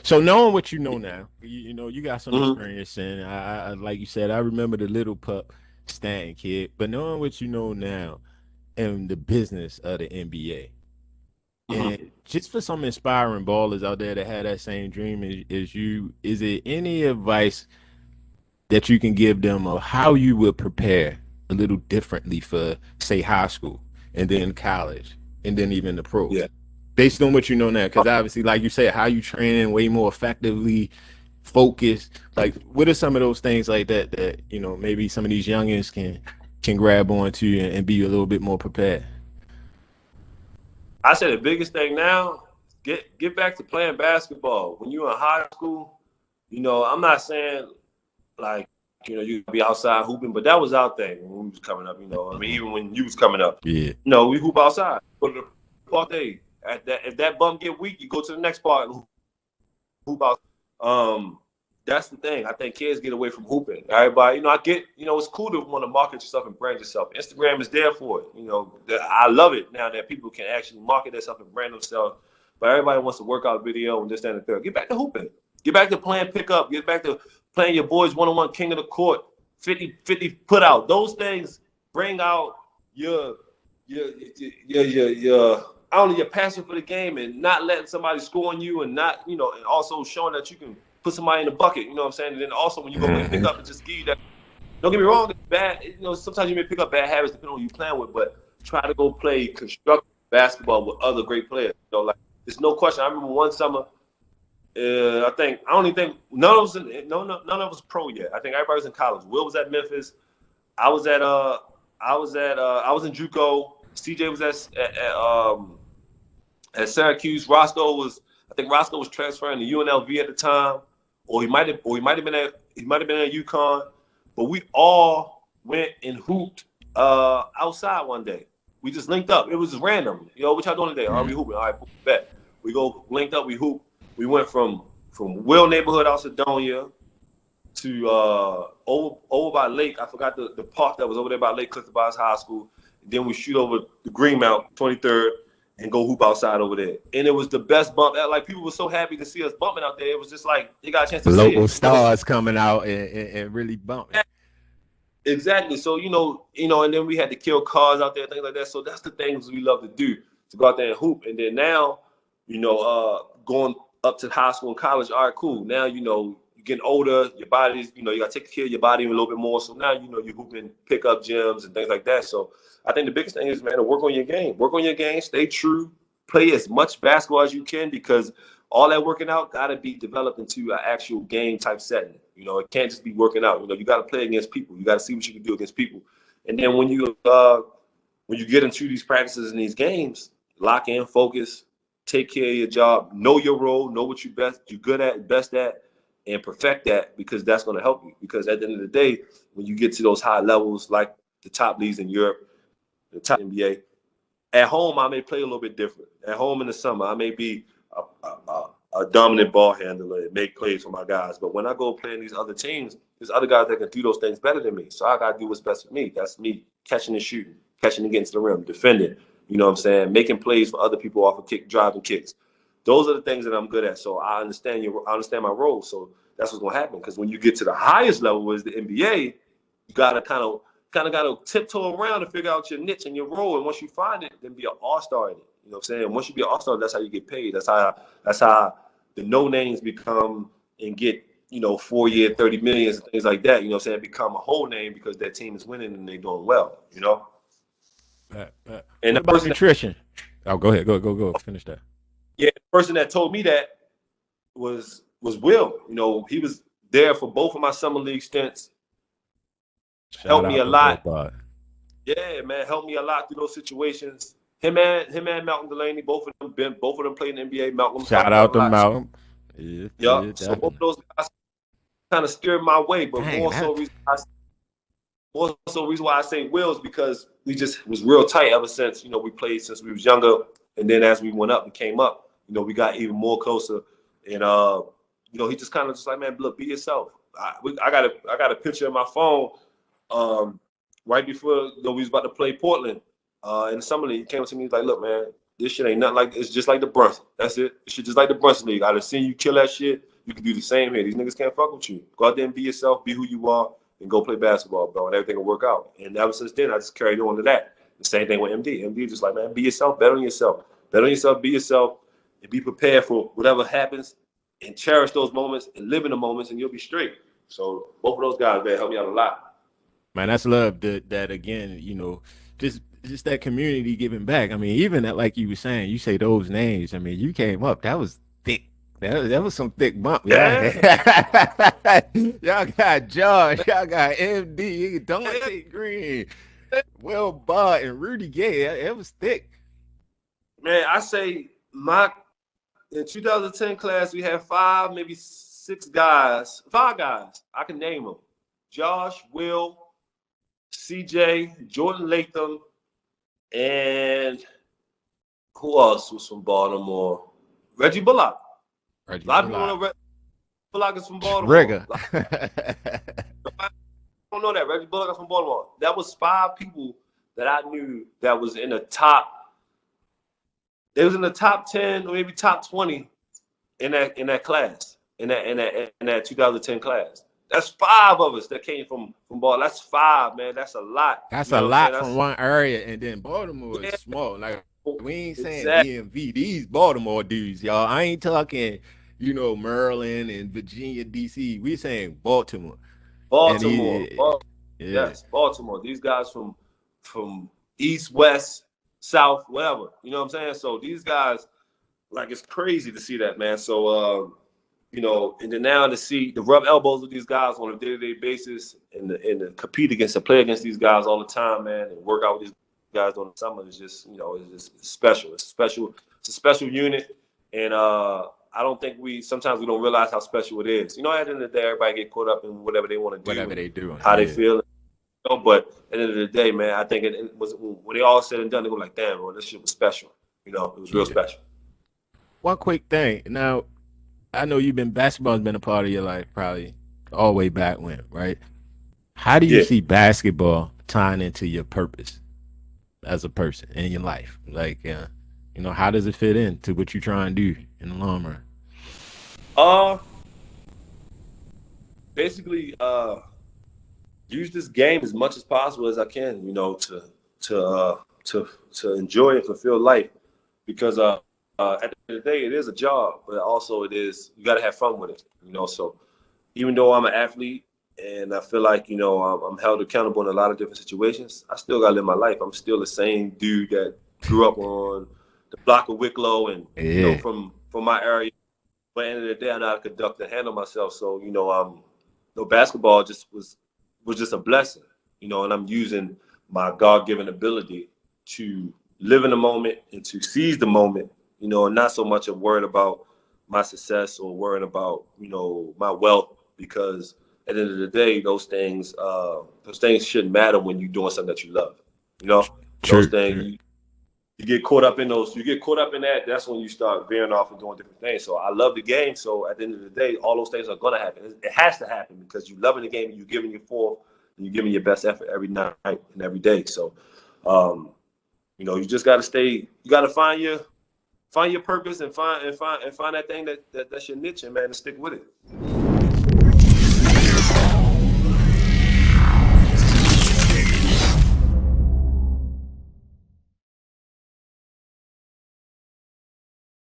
So knowing what you know now, you know you got some Hmm. experience in. Like you said, I remember the little pup, Stanton Kidd. But knowing what you know now and the business of the NBA, Hmm. and just for some inspiring ballers out there that had that same dream as you, is it any advice that you can give them of how you would prepare a little differently for, say, high school and then college and then even the pros? Yeah. Based on what you know now, because obviously, like you said, how you training way more effectively, focused. Like, what are some of those things like that that maybe some of these youngins can grab onto and be a little bit more prepared? I say the biggest thing now, get back to playing basketball. When you're in high school, I'm not saying like, you be outside hooping, but that was our thing when we was coming up, I mean, even when you was coming up, Yeah. we hoop outside. Go to the park day. At that if that bum get weak, you go to the next park and hoop out. Um, that's the thing. I think kids get away from hooping. Everybody, I get, it's cool to want to market yourself and brand yourself. Instagram is there for it. I love it now that people can actually market themselves and brand themselves. But everybody wants a workout video and this, that, and the third. Get back to hooping. Get back to playing pickup. Get back to playing your boys one-on-one king of the court, 50-50 put out. Those things bring out your your I don't know, your passion for the game and not letting somebody score on you and not, and also showing that you can put somebody in the bucket, you know what I'm saying? And then also when you go play Hmm. pickup, it just give you that. Don't get me wrong, it's bad. Sometimes you may pick up bad habits depending on who you're playing with, but try to go play constructive basketball with other great players. Like there's no question. I remember one summer, I don't even think none of us, none of us pro yet. I think everybody was in college. Will was at Memphis. I was at I was in JUCO. CJ was at Syracuse. I think Roscoe was transferring to UNLV at the time, he might have been at UConn. But we all went and hooped outside one day. We just linked up. It was just random. What y'all doing today? Are we hooping? All right, bet. We go linked up. We hoop. We went from Will neighborhood out Sedonia to over by Lake. I forgot the park that was over there by Lake Clifton by his high school. Then we shoot over the Greenmount 23rd and go hoop outside over there. And it was the best bump. Like people were so happy to see us bumping out there. It was just like they got a chance to see Local it. stars coming out and really bumping. Exactly. So and then we had to kill cars out there, things like that. So that's the things we love to do, to go out there and hoop. And then now, going up to high school and college. All right, cool. Now you're getting older. Your body's, you got to take care of your body a little bit more. So now you're hooping pickup gyms and things like that. So I think the biggest thing is, man, to work on your game. Work on your game. Stay true. Play as much basketball as you can because all that working out got to be developed into an actual game type setting. It can't just be working out. You got to play against people. You got to see what you can do against people. And then when you get into these practices and these games, lock in, focus, take care of your job, know your role, know what you're good at, best at, and perfect that because that's going to help you. Because at the end of the day, when you get to those high levels, like the top leagues in Europe, the top NBA, at home, I may play a little bit different. At home in the summer, I may be a dominant ball handler and make plays for my guys. But when I go play in these other teams, there's other guys that can do those things better than me. So I got to do what's best for me. That's me catching and shooting, catching against the rim, defending. You know what I'm saying? Making plays for other people off of driving kicks. Those are the things that I'm good at. So I understand my role. So that's what's gonna happen. Because when you get to the highest level, is the NBA, you gotta kind of got to tiptoe around to figure out your niche and your role. And once you find it, then be an all-star in it. You know what I'm saying? Once you be an all-star, that's how you get paid. That's how the no names become and get 4 year 30 millions and things like that. You know what I'm saying? Become a whole name because their team is winning and they're doing well. And the What about person that nutrition? Oh, go ahead. Go. Finish that. yeah, the person that told me that was Will. He was there for both of my summer league stints. Shout Helped me out a to Will lot. Bud. Yeah, man, helped me a lot through those situations. Him and Malcolm Delaney, both of them played in the NBA. Malcolm helped Shout me out out a to lot too. Malcolm. Yeah, yeah, Yup. So both of definitely. those guys kind of steered my way, but Dang, more so reason why I say Will is because we just was real tight ever since we played since we was younger, and then as we went up and came up, we got even more closer, and he just kind of just like, man, look, be yourself. I got a picture of my phone um, right before we was about to play Portland in the summer league. He came to me, he's like, look, man, This shit ain't nothing like, it's just like the Brunson. That's it. This shit just like the Brunson League. I done seen you kill that shit. You can do the same here. These niggas can't fuck with you. Go out there and be yourself, be who you are, and go play basketball, bro, and everything will work out. And ever since then, I just carried on to that. The same thing with MD. MD just like, man, be yourself, bet on yourself. Bet on yourself, be yourself, and be prepared for whatever happens, and cherish those moments, and live in the moments, and you'll be straight. So both of those guys, man, helped me out a lot. Man, that's love that again, just that community giving back. I mean, even that, like you were saying, you say those names. I mean, you came up, that was thick. That was some thick bump, y'all. Yeah. Y'all got Josh, y'all got MD, Dante Green, Will Bard, and Rudy Gay. It was thick. Man, I say in 2010 class, we had five, maybe five guys. I can name them. Josh, Will, CJ, Jordan Latham, and who else was from Baltimore? Reggie Bullock. Reggie A lot of people Bullock. don't know Reggie Bullock is from Baltimore. Trigger. I don't know that. Reggie Bullock is from Baltimore. That was five people that I knew that was in the top. They was in the top 10 or maybe top 20 in that class, in that 2010 class. That's five of us that came from Baltimore. That's five, man. That's a lot. That's You a know what I'm saying? lot from one area, and then Baltimore is Yeah, small. Like we ain't saying exactly. DMV, these Baltimore dudes, y'all. I ain't talking, Maryland and Virginia, DC. We saying Baltimore, and Baltimore. he, yeah, Yes, Baltimore. These guys from East, West, South, whatever. You know what I'm saying? So these guys, like, it's crazy to see that, man. So and then now to rub elbows with these guys on a day-to-day basis, and to compete against, to play against these guys all the time, man, and work out with these guys during the summer is just, it's just special. It's special. It's a special unit, and I don't think sometimes we don't realize how special it is. At the end of the day, everybody get caught up in whatever they want to do whatever and they doing, how they yeah, feel. But at the end of the day, man, I think it was, when they all said and done, they were like, damn, bro, this shit was special. It was real yeah. special. One quick thing. Now, I know basketball's been a part of your life, probably all the way back when, right? How do you Yeah. see basketball tying into your purpose as a person in your life? Like, how does it fit into what you try and do in the long run? Uh, basically, use this game as much as possible as I can, to to enjoy and fulfill life, because at the end of the day, it is a job, but also you got to have fun with it. So even though I'm an athlete and I feel like I'm held accountable in a lot of different situations, I still got to live my life. I'm still the same dude that grew up on the block of Wicklow, and Yeah, from my area. But at the end of the day, I know how to conduct and handle myself. So basketball was just a blessing, and I'm using my God-given ability to live in the moment and to seize the moment, and not so much of worried about my success or worrying about, my wealth, because at the end of the day, those things shouldn't matter when you're doing something that you love. Those true, things, true. you get caught up in those. You get caught up in that. That's when you start veering off and doing different things. So I love the game. So at the end of the day, all those things are gonna happen. It has to happen because you loving the game and you're giving your full, and you're giving your best effort every night and every day. So, you just gotta stay. You gotta find your purpose, and find that thing that's your niche, and man, and stick with it.